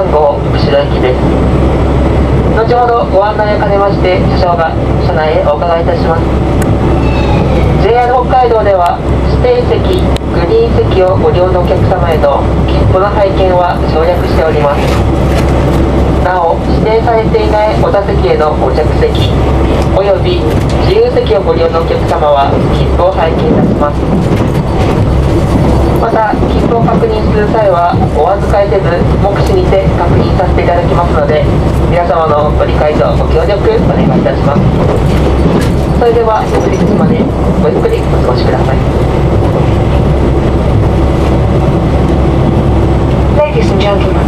番号釧路行きです。後ほどご案内を兼ねまして車内へお伺いいたします。 JR 北海道では指定席、グリーン席をご利用のお客様への切符の拝見は省略しております。なお、指定されていないお座席へのご着席および自由席をご利用のお客様は切符を拝見いたします。また、切符を確認する際はお預かりせず目視にて確認させていただきますので、皆様のご理解とご協力お願いいたします。それでは着陸までごゆっくりお過ごしください。 Ladies and gentlemen,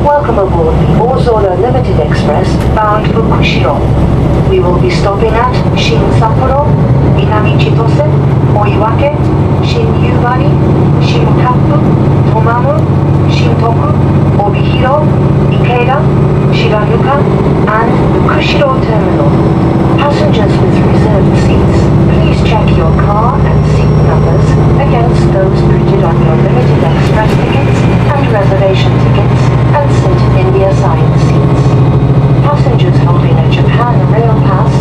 welcome aboard the Ozora Limited Express bound for Kushiro. We will be stopping at Shin Sapporo, Minami Chitose, Oiwake, Shin Yubari, Shin Kappu, Tomamu, Shin Toku, Obihiro, Ikeda, Shiranuka, and the Kushiro Terminal. Passengers with reserved seats, please check your car and seat numbers against those printed on your Limited Express tickets and reservation tickets and sit in the assigned seats. Passengers holding a Japan Rail Pass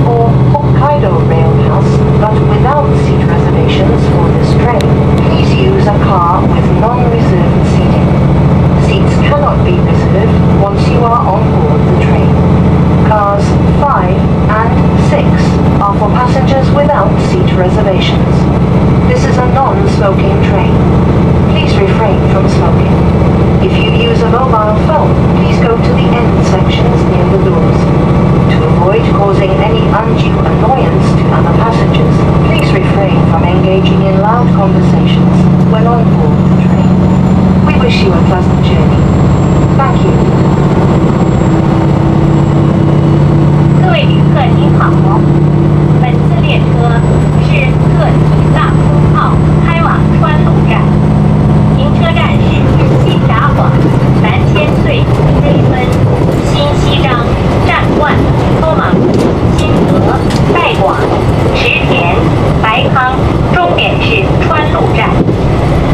or Hokkaido Rail Pass but without seat reservations for this train, please use a car with non-reserved seating. Seats cannot be reserved once you are on board the train. Cars 5 and 6 are for passengers without seat reservations. This is a non-smoking train. Please refrain from smoking. If you use a mobile phone, please go to the end sections near the doors. To avoid causing any undue annoyance to other passengers, please refrain from engaging in loud conversations when on board the train. We wish you a pleasant journey. Thank you. 各位旅客您好，本次列车是特急大空号开往川鲁站，停车站是新札幌、南千岁、黑分、新西张、站冠、多玛谷、新泽、代广、池田、白康，终点是川鲁站。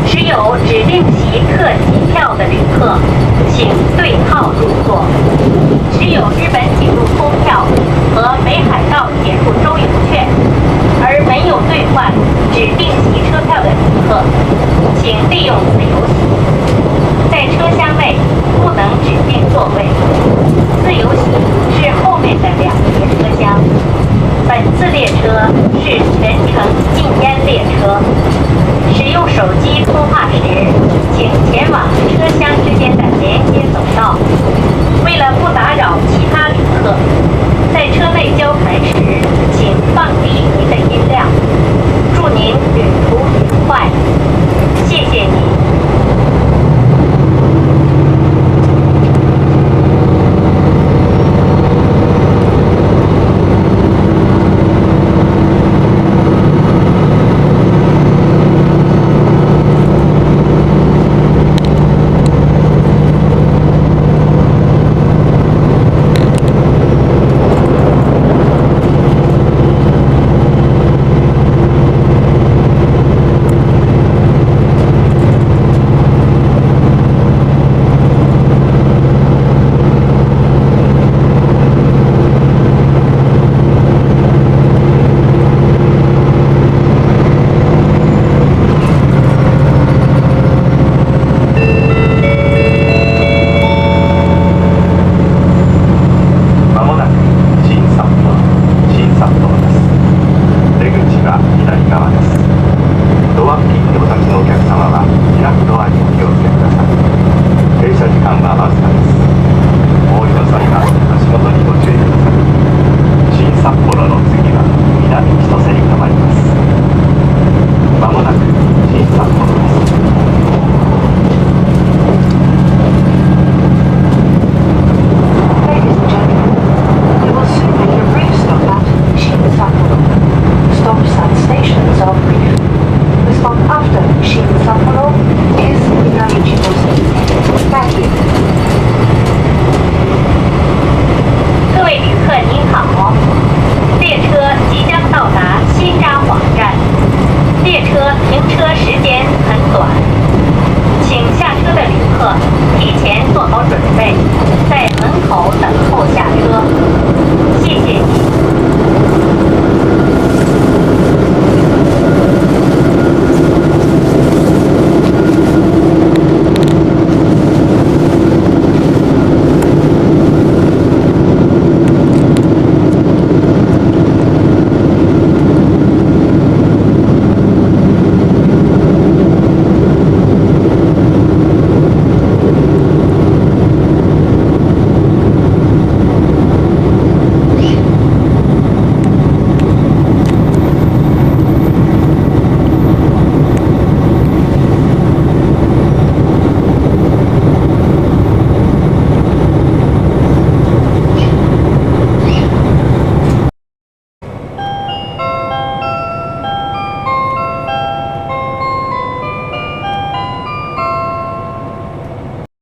持有指定席特急票的旅客，请对号入座。持有日本铁路通票和北海道铁路周游券，而没有兑换指定席车票的旅客，请利用自由